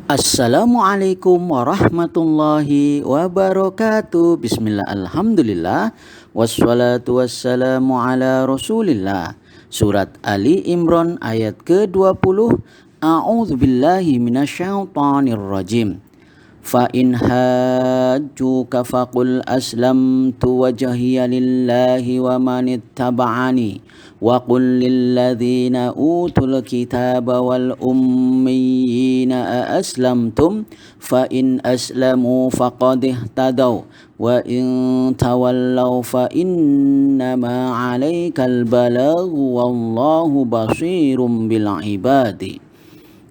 Assalamualaikum warahmatullahi wabarakatuh. Bismillah, alhamdulillah, wassalatu wassalamu ala rasulillah. Surat Ali Imran ayat ke-20. A'udzu billahi minasyaitonir rajim. Fa in hajjuka faqul aslamtu wajhiya lillahi wa manittaba'ani wa qul lilladzina utul kitaba wal ummiyina aslamtum fa in aslamu faqad ihtadaw wa in tawallaw fa innama 'alaikal balaghu wallahu basirum bil ibadi.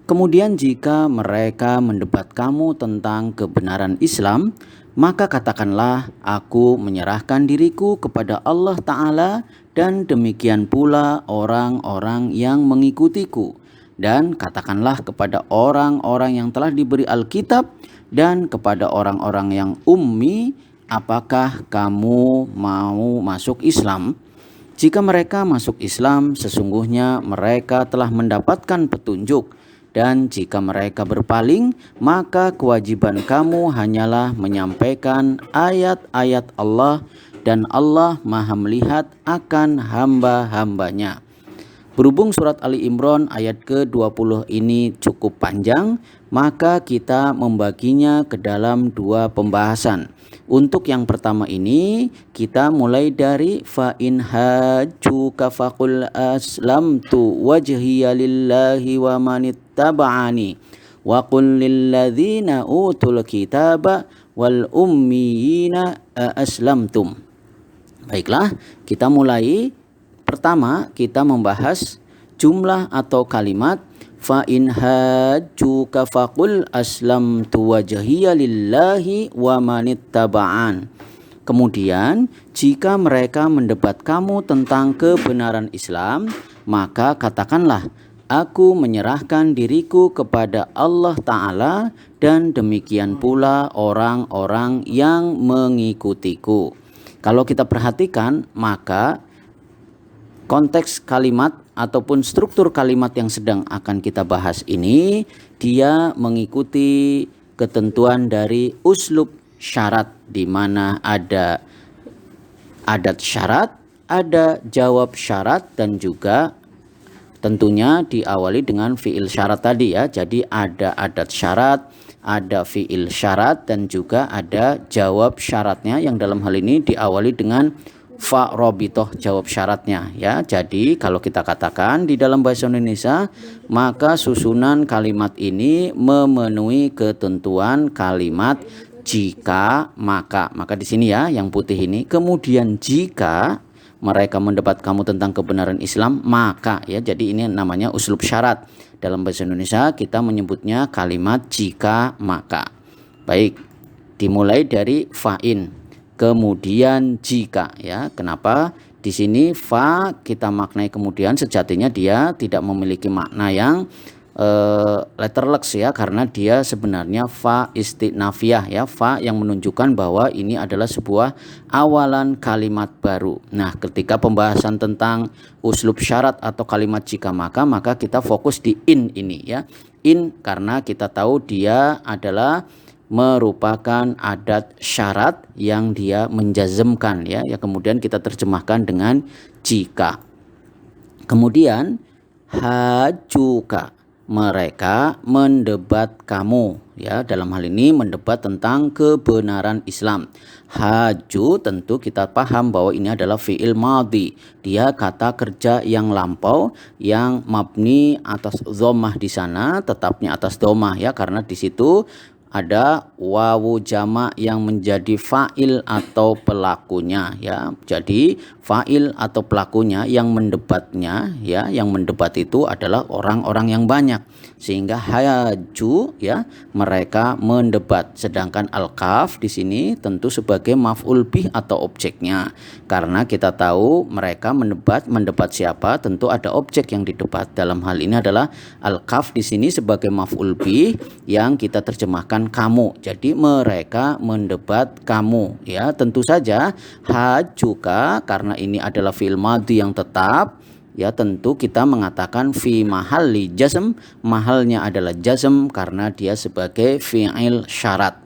Kemudian jika mereka mendebat kamu tentang kebenaran Islam, maka katakanlah, aku menyerahkan diriku kepada Allah Ta'ala dan demikian pula orang-orang yang mengikutiku. Dan katakanlah kepada orang-orang yang telah diberi Alkitab dan kepada orang-orang yang ummi, apakah kamu mau masuk Islam? Jika mereka masuk Islam, sesungguhnya mereka telah mendapatkan petunjuk. Dan jika mereka berpaling, maka kewajiban kamu hanyalah menyampaikan ayat-ayat Allah, dan Allah Maha melihat akan hamba-hambanya. Berhubung surat Ali Imran ayat ke-20 ini cukup panjang, maka kita membaginya ke dalam dua pembahasan. Untuk yang pertama ini, kita mulai dari fa in hajjuka faqul aslamtu wajhiya lillahi wa manittaba'ani wa qul lilladzina utul kitaba wal ummiyina aslamtum. Baiklah, kita mulai. Pertama, kita membahas jumlah atau kalimat fa in hajjuka faqul aslamtu wajhiya lillahi wa manittaba'an. Kemudian, jika mereka mendebat kamu tentang kebenaran Islam, maka katakanlah, aku menyerahkan diriku kepada Allah Ta'ala dan demikian pula orang-orang yang mengikutiku. Kalau kita perhatikan, maka konteks kalimat ataupun struktur kalimat yang sedang akan kita bahas ini, dia mengikuti ketentuan dari uslub syarat, di mana ada adat syarat, ada jawab syarat, dan juga tentunya diawali dengan fiil syarat tadi ya. Jadi ada adat syarat, ada fiil syarat, dan juga ada jawab syaratnya yang dalam hal ini diawali dengan fa robitoh, jawab syaratnya ya. Jadi kalau kita katakan di dalam bahasa Indonesia, maka susunan kalimat ini memenuhi ketentuan kalimat jika, maka. Maka di sini ya yang putih ini. Kemudian jika mereka mendebat kamu tentang kebenaran Islam, maka ya. Jadi ini namanya uslub syarat. Dalam bahasa Indonesia kita menyebutnya kalimat jika, maka. Baik, dimulai dari fa'in. Kemudian jika ya. Kenapa di sini fa kita maknai kemudian, sejatinya dia tidak memiliki makna yang letterleks ya, karena dia sebenarnya fa istinafiyah ya, fa yang menunjukkan bahwa ini adalah sebuah awalan kalimat baru. Nah, ketika pembahasan tentang uslub syarat atau kalimat jika maka kita fokus di in ini ya. In karena kita tahu dia adalah merupakan adat syarat yang dia menjazmkan ya. Kemudian kita terjemahkan dengan jika. Kemudian hajuka, mereka mendebat kamu ya. Dalam hal ini mendebat tentang kebenaran Islam. Haju tentu kita paham bahwa ini adalah fi'il madhi. Dia kata kerja yang lampau yang mabni atas dhammah di sana, tetapnya atas dhammah ya, karena di situ ada wawu jama' yang menjadi fa'il atau pelakunya ya. Jadi fa'il atau pelakunya yang mendebatnya ya, yang mendebat itu adalah orang-orang yang banyak, sehingga haju ya, mereka mendebat. Sedangkan al-kaf di sini tentu sebagai maf'ul bih atau objeknya, karena kita tahu mereka mendebat siapa, tentu ada objek yang didebat. Dalam hal ini adalah al-kaf di sini sebagai maf'ul bih yang kita terjemahkan kamu. Jadi mereka mendebat kamu ya. Tentu saja hajuka karena ini adalah fi'il madhi yang tetap, ya tentu kita mengatakan fi mahalli jazm, mahalnya adalah jazm karena dia sebagai fi'il syarat.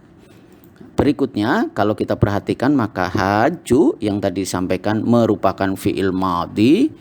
Berikutnya kalau kita perhatikan maka haju yang tadi disampaikan merupakan fi'il madhi.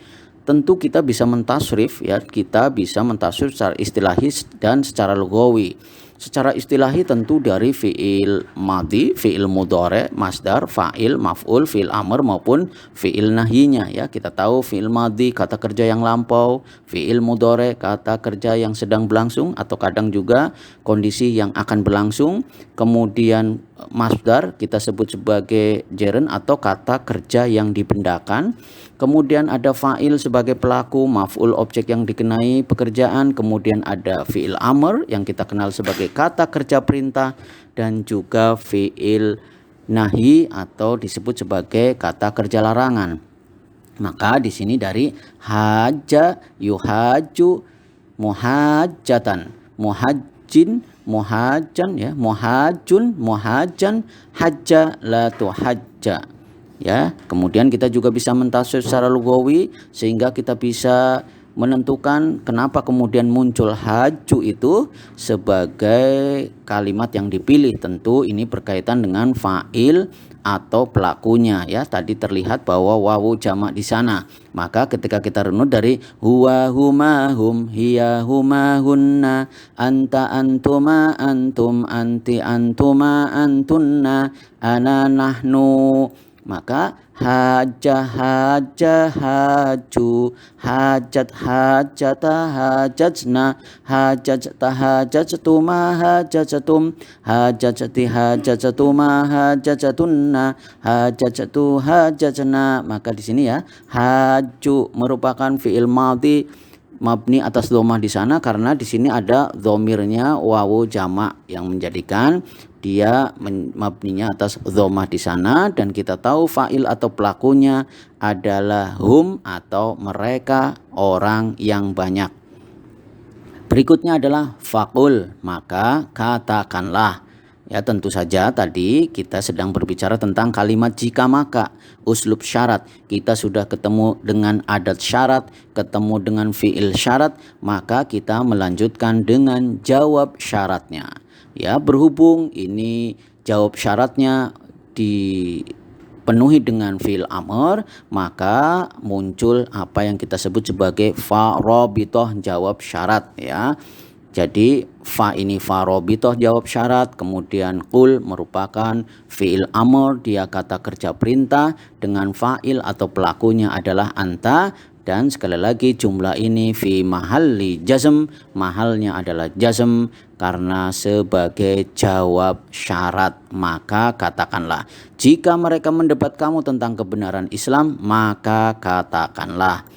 Tentu kita bisa mentasrif, ya, kita bisa mentasrif secara istilahi dan secara lugawi. Secara istilahi tentu dari fi'il madhi, fi'il mudhari, masdar, fa'il, maf'ul, fi'il amr maupun fi'il nahyinya, ya. Kita tahu fi'il madhi kata kerja yang lampau, fi'il mudhari kata kerja yang sedang berlangsung atau kadang juga kondisi yang akan berlangsung. Kemudian masdar kita sebut sebagai gerund atau kata kerja yang dibendakan. Kemudian ada fa'il sebagai pelaku, maf'ul objek yang dikenai pekerjaan, kemudian ada fi'il amr yang kita kenal sebagai kata kerja perintah, dan juga fi'il nahi atau disebut sebagai kata kerja larangan. Maka di sini dari haja, yuhaju, muhajatan, muhajjin, muhajan, ya, muhajun, muhajan, hajja, la tuhajja. Ya, kemudian kita juga bisa mentasrif secara lugawi sehingga kita bisa menentukan kenapa kemudian muncul haju itu sebagai kalimat yang dipilih. Tentu ini berkaitan dengan fa'il atau pelakunya, ya. Tadi terlihat bahwa wawu jamak di sana. Maka ketika kita runut dari huwa huma hum hiya huma hunna anta antuma antum anti antuma antunna ana nahnu, maka haja haja haju, hajat hajata hajatna, hajata hajatuma hajatum, hajati hajatuma hajatunna, hajatu hajatna. Maka di sini ya, haju merupakan fi'il madhi mabni atas dhammah di sana karena di sini ada dhamirnya wawu jamak yang menjadikan dia mabninya atas dhammah di sana, dan kita tahu fa'il atau pelakunya adalah hum atau mereka, orang yang banyak. Berikutnya adalah faqul, maka katakanlah. Ya, tentu saja tadi kita sedang berbicara tentang kalimat jika maka, uslub syarat. Kita sudah ketemu dengan adat syarat, ketemu dengan fi'il syarat, maka kita melanjutkan dengan jawab syaratnya. Ya, berhubung ini jawab syaratnya dipenuhi dengan fi'il amr, maka muncul apa yang kita sebut sebagai fa rabithah jawab syarat, ya. Jadi fa ini fa rabithah jawab syarat, kemudian qul merupakan fi'il amr, dia kata kerja perintah dengan fa'il atau pelakunya adalah anta, dan sekali lagi jumlah ini fi mahalli jazm, mahalnya adalah jazm karena sebagai jawab syarat. Maka katakanlah, jika mereka mendebat kamu tentang kebenaran Islam, maka katakanlah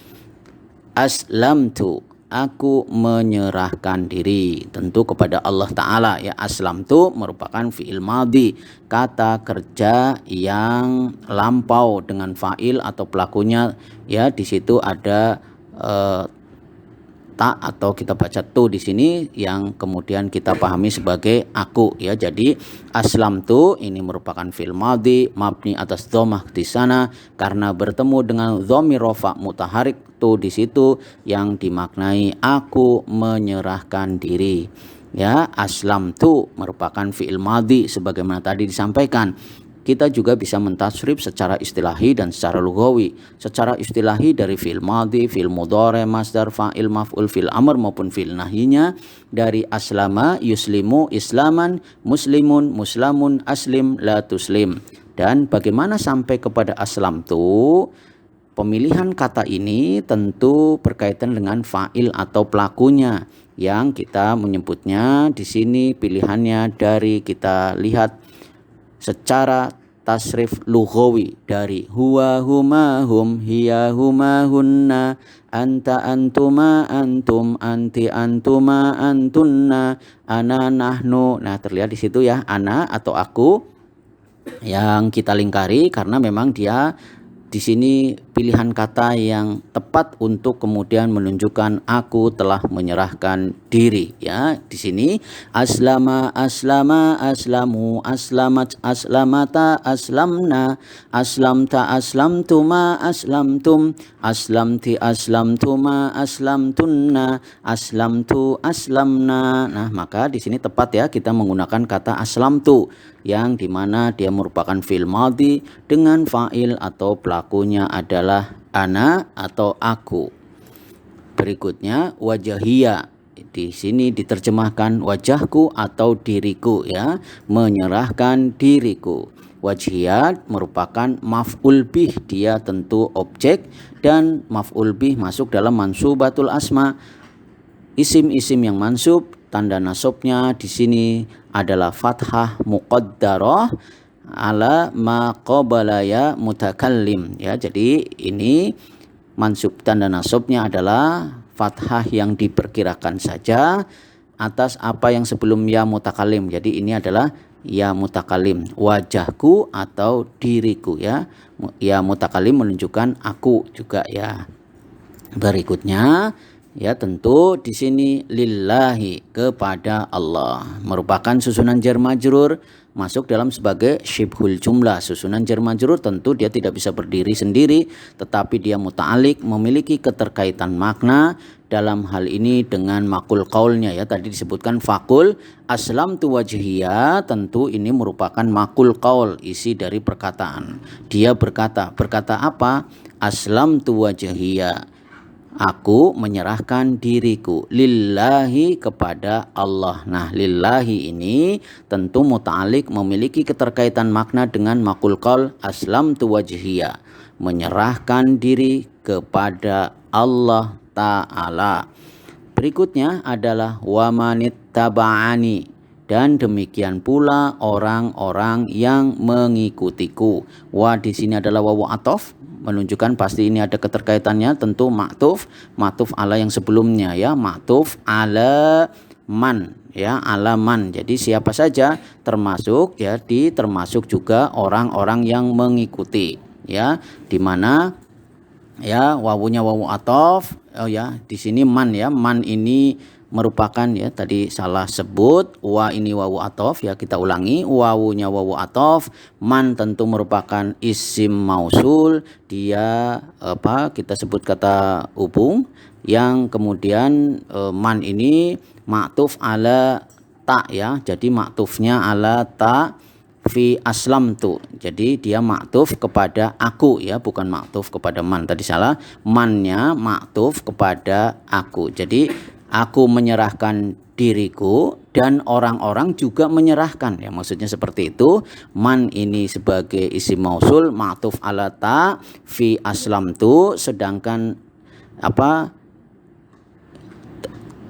aslamtu, aku menyerahkan diri, tentu kepada Allah Ta'ala, ya. Aslamtu merupakan fi'il madhi, kata kerja yang lampau dengan fa'il atau pelakunya, ya. Di situ ada ta atau kita baca tu di sini yang kemudian kita pahami sebagai aku, ya. Jadi aslamtu ini merupakan fi'il madhi mabni atas dhammah di sana karena bertemu dengan dhamir rafa mutaharik tu di situ yang dimaknai aku menyerahkan diri, ya. Aslamtu merupakan fi'il madhi sebagaimana tadi disampaikan. Kita juga bisa mentasrif secara istilahi dan secara lugawi. Secara istilahi dari fi'il madhi, fi'il mudhari, masdar, fa'il, maf'ul, fi'il amr maupun fi'il nahyinya dari aslama, yuslimu, islaman, muslimun, muslamun, aslim, la tuslim. Dan bagaimana sampai kepada aslamtu? Pemilihan kata ini tentu berkaitan dengan fa'il atau pelakunya yang kita menyebutnya di sini pilihannya dari kita lihat secara tasrif lughawi dari huwa huma hum hiya huma hunna anta antuma antum anti antuma antunna ana nahnu. Nah, terlihat di situ ya, ana atau aku yang kita lingkari karena memang dia di sini pilihan kata yang tepat untuk kemudian menunjukkan aku telah menyerahkan diri. Ya, di sini aslama, aslama, aslamu, aslamat, aslamata, aslamna, aslamta, aslamtuma, aslamtum, aslamti, aslamtuma, aslamtunna, aslamtu, aslamna. Nah, maka di sini tepat ya kita menggunakan kata aslamtu yang dimana dia merupakan fi'il madhi dengan fa'il atau pelakunya adalah ana atau aku. Berikutnya wajahia, di sini diterjemahkan wajahku atau diriku ya, menyerahkan diriku. Wajhiyat merupakan maf'ul bih, dia tentu objek dan maf'ul bih masuk dalam mansubatul asma. Isim-isim yang mansub tanda nasabnya di sini adalah fathah muqaddarah ala ma qabala ya mutakallim ya. Jadi ini mansub tanda nasabnya adalah fathah yang diperkirakan saja atas apa yang sebelum ya mutakallim. Jadi ini adalah ya mutakallim, wajahku atau diriku ya. Ya mutakallim menunjukkan aku juga ya. Berikutnya ya tentu di sini lillahi, kepada Allah, merupakan susunan jar majrur masuk dalam sebagai syibhul jumlah. Susunan jar majrur tentu dia tidak bisa berdiri sendiri, tetapi dia muta'alik, memiliki keterkaitan makna dalam hal ini dengan makul qaulnya ya. Tadi disebutkan fakul aslamtu wajhiya, tentu ini merupakan makul qaul, isi dari perkataan. Dia berkata apa? Aslamtu wajhiya, aku menyerahkan diriku lillahi, kepada Allah. Nah, lillahi ini tentu muta'alik, memiliki keterkaitan makna dengan makul qaul aslamtu wajhiya, menyerahkan diri kepada Allah Ta'ala. Berikutnya adalah wamanit taba'ani, dan demikian pula orang-orang yang mengikutiku. Wa di sini adalah wawu atof, menunjukkan pasti ini ada keterkaitannya, tentu maktuf ala yang sebelumnya ya, maktuf ala man ya, ala man. Jadi siapa saja termasuk ya, termasuk juga orang-orang yang mengikuti ya, di mana ya wawunya wawu atof. Oh ya, di sini man ya, man ini merupakan ya, tadi salah sebut, wa ini wawu atof ya, kita ulangi, wawunya wawu atof, man tentu merupakan isim mausul, dia kita sebut kata hubung, yang kemudian man ini maktuf ala ta ya, jadi maktufnya ala ta fi aslamtu, jadi dia maktuf kepada aku ya, bukan maktuf kepada man, tadi salah, mannya maktuf kepada aku. Jadi aku menyerahkan diriku dan orang-orang juga menyerahkan ya, maksudnya seperti itu. Man ini sebagai isim mausul maktuf ala ta fi aslamtu, sedangkan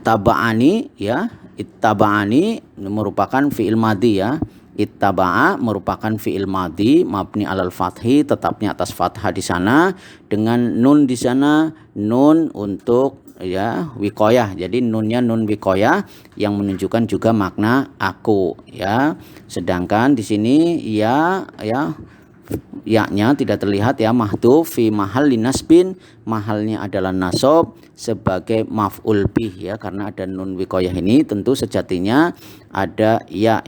taba'ani ya, ittaba'ani merupakan fi'il madhi ya. Ittaba'a merupakan fi'il madhi mabni alal fathi, tetapnya atas fathah di sana, dengan nun di sana, nun untuk ya wikoyah. Jadi nunnya nun wikoyah yang menunjukkan juga makna aku ya. Sedangkan di sini ya-nya tidak terlihat ya, mahdhuf fi mahalli nasbin, mahalnya adalah nasab sebagai maf'ul bih ya, karena ada nun wikoyah ini. Tentu sejatinya ada ya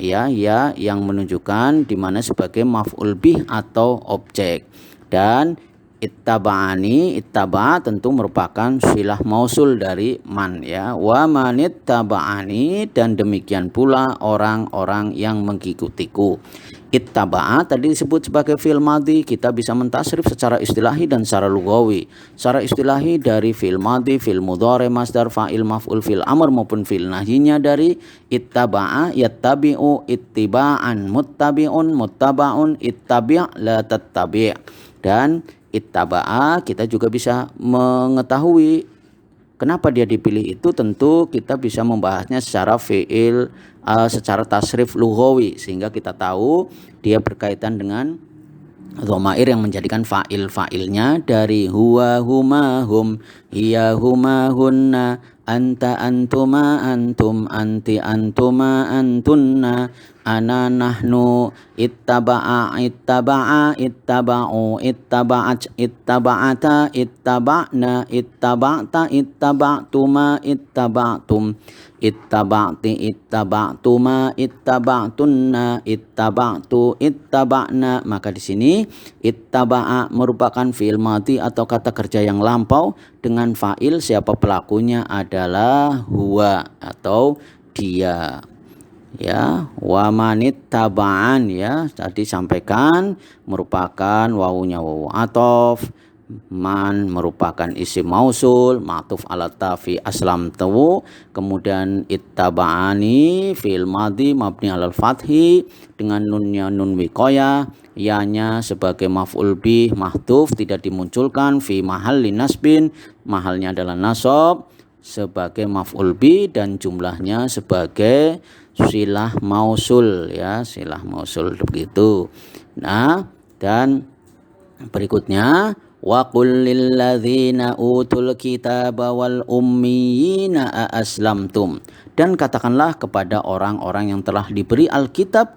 yang menunjukkan di mana sebagai maf'ul bih atau objek. Dan ittaba'ani, ittaba tentu merupakan silah mausul dari man ya, wa manit taba'ani, dan demikian pula orang-orang yang mengikutiku. Ittaba'a tadi disebut sebagai fi'il madhi, kita bisa mentasrif secara istilahi dan secara lugawi. Secara istilahi dari fi'il madhi, fi'il mudhari, masdar, fa'il, maf'ul, fi'il amr maupun fi'il nahyinya dari ittaba'a, yattabi'u, ittiba'an, muttabi'un, muttaba'un, ittabi' la tattabi'. Dan ittaba'a kita juga bisa mengetahui kenapa dia dipilih itu, tentu kita bisa membahasnya secara fi'il, secara tasrif lughawi, sehingga kita tahu dia berkaitan dengan dhamair yang menjadikan fa'ilnya dari huwa, huma, hum, hiya, huma, hunna, anta antuma antum anti antuma antunna ana nahnu ittaba'a ittaba'u ittaba'at ittaba'ata ittaba'na ittaba'ta ittaba'tuma ittaba'tum ittaba'ti ittaba'tuma ittaba'tunna ittaba'tu ittaba'na. Maka di sini ittaba'a merupakan fi'il madhi atau kata kerja yang lampau dengan fa'il siapa pelakunya adalah huwa atau dia. Ya, wa manit tabaan ya tadi sampaikan merupakan wawunya wawu atof, man merupakan isim mausul ma'tuf ala tafi aslam tawu, kemudian ittaba'ani fi'il madhi mabni alal fathi dengan nunnya nun wiqayah, ya-nya sebagai maf'ul bih mahdhuf tidak dimunculkan fi mahalli nasbin, mahalnya adalah nasab sebagai maf'ul bih dan jumlahnya sebagai silah mausul ya, silah mausul begitu. Nah, dan berikutnya wa qul lil ladzina utul kitaba wal ummiyina aslamtum, dan katakanlah kepada orang-orang yang telah diberi Alkitab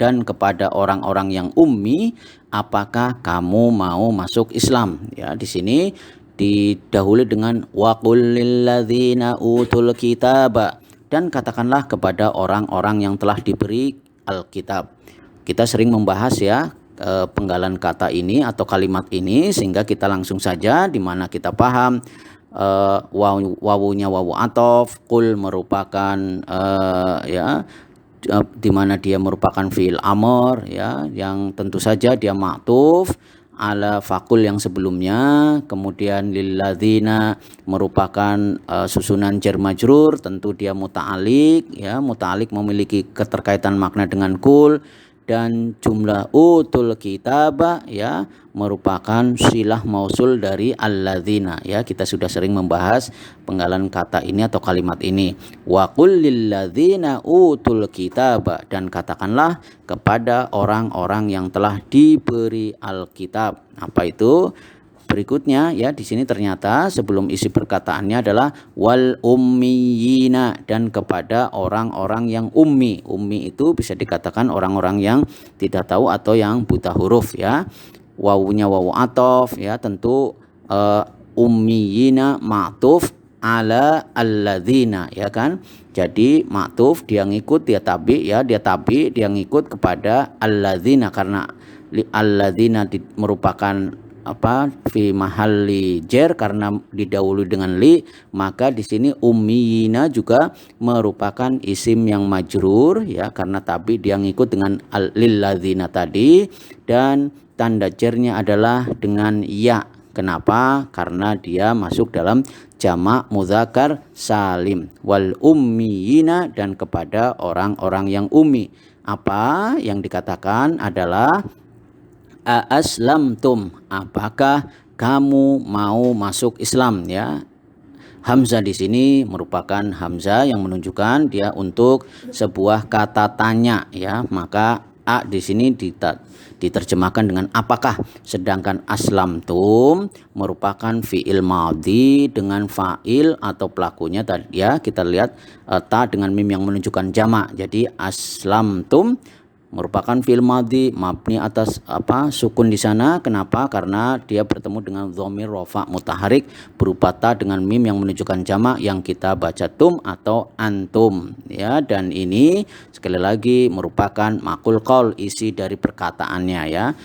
dan kepada orang-orang yang ummi, apakah kamu mau masuk Islam? Ya, di sini didahului dengan wa qul lil ladzina utul kitaba, dan katakanlah kepada orang-orang yang telah diberi Alkitab. Kita sering membahas ya penggalan kata ini atau kalimat ini, sehingga kita langsung saja di mana kita paham wawunya wawu atof, qul merupakan di mana dia merupakan fi'il amr ya, yang tentu saja dia ma'tuf ala fakul yang sebelumnya, kemudian lilladzina merupakan susunan jar majrur, tentu dia muta'alik ya, muta'alik memiliki keterkaitan makna dengan kul, dan jumlah utul kitaba ya merupakan silah mausul dari alladzina ya. Kita sudah sering membahas penggalan kata ini atau kalimat ini. Wa qul lilladzina utul kitaba, dan katakanlah kepada orang-orang yang telah diberi Alkitab. Apa itu? Berikutnya ya, di sini ternyata sebelum isi perkataannya adalah wal ummiyina, dan kepada orang-orang yang ummi. Ummi itu bisa dikatakan orang-orang yang tidak tahu atau yang buta huruf ya. Wawunya wawu atof ya, tentu ummiyina ma'tuf ala alladzina ya kan. Jadi ma'tuf dia ngikut, dia tabi ya, dia ngikut kepada alladzina, karena alladzina merupakan fi mahalli jar karena didahului dengan li, maka di sini ummiyina juga merupakan isim yang majrur ya, karena tapi dia ngikut dengan lilladzina tadi, dan tanda jarnya adalah dengan ya. Kenapa? Karena dia masuk dalam jamak mudzakar salim. Wal ummiyina, dan kepada orang-orang yang ummi. Apa yang dikatakan adalah aslamtum, apakah kamu mau masuk Islam ya. Hamzah di sini merupakan hamzah yang menunjukkan dia untuk sebuah kata tanya ya, maka a di sini diterjemahkan dengan apakah, sedangkan aslamtum merupakan fi'il madhi dengan fa'il atau pelakunya tadi ya, kita lihat ta dengan mim yang menunjukkan jamak. Jadi aslamtum merupakan fi'il madhi mabni atas sukun di sana. Kenapa? Karena dia bertemu dengan dhamir rafa mutaharik berupa ta dengan mim yang menunjukkan jamak yang kita baca tum atau antum ya, dan ini sekali lagi merupakan maqul qaul, isi dari perkataannya ya.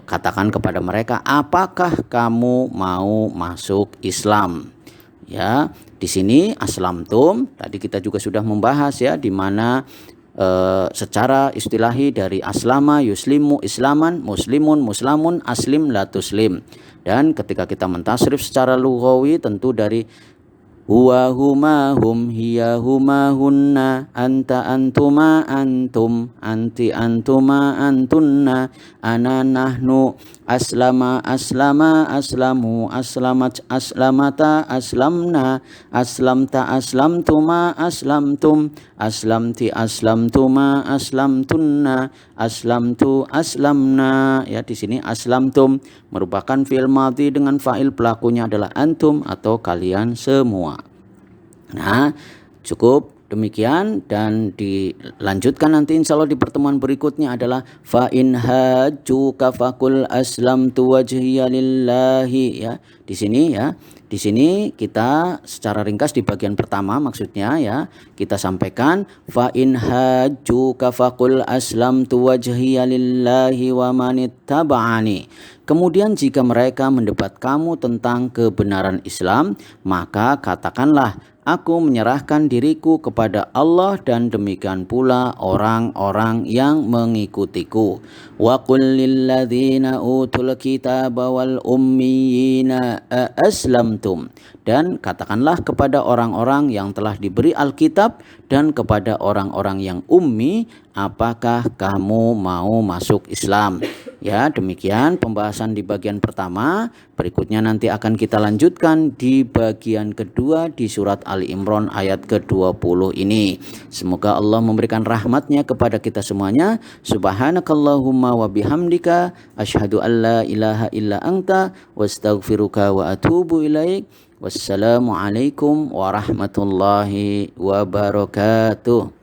Katakan kepada mereka, apakah kamu mau masuk Islam? Ya, di sini aslamtum tadi kita juga sudah membahas ya, di mana secara istilahi dari aslama yuslimu islaman, muslimun muslamun, aslim la tuslim. Dan ketika kita mentasrif secara lughawi tentu dari huwa huma hum hiya huma hunna anta antuma antum anti antuma antunna ana nahnu aslama aslama aslamu aslamat aslamata aslamna aslamta aslamtuma aslamtum aslamti aslamtuma aslamtunna aslamtu aslamna ya. Di sini aslamtum merupakan fi'il madhi dengan fa'il, pelakunya adalah antum atau kalian semua. Nah, cukup demikian dan dilanjutkan nanti insya Allah di pertemuan berikutnya adalah fa in hajjuka faqul aslamtu wajhiya lillahi ya. Di sini ya. Di sini kita secara ringkas di bagian pertama maksudnya ya kita sampaikan fa in hajjuka faqul aslamtu wajhiya lillahi wa manittaba'ani. Kemudian jika mereka mendebat kamu tentang kebenaran Islam, maka katakanlah aku menyerahkan diriku kepada Allah dan demikian pula orang-orang yang mengikutiku. Wa qul lil ladzina utul kitaba wal ummiyina aslamtum. Dan katakanlah kepada orang-orang yang telah diberi Alkitab dan kepada orang-orang yang ummi, apakah kamu mau masuk Islam? Ya, demikian pembahasan di bagian pertama. Berikutnya nanti akan kita lanjutkan di bagian kedua di surat Ali Imran ayat ke-20 ini. Semoga Allah memberikan rahmatnya kepada kita semuanya. Subhanakallahumma wa bihamdika asyhadu an la ilaha illa anta wastaghfiruka wa atubu ilaik. Wassalamualaikum warahmatullahi wabarakatuh.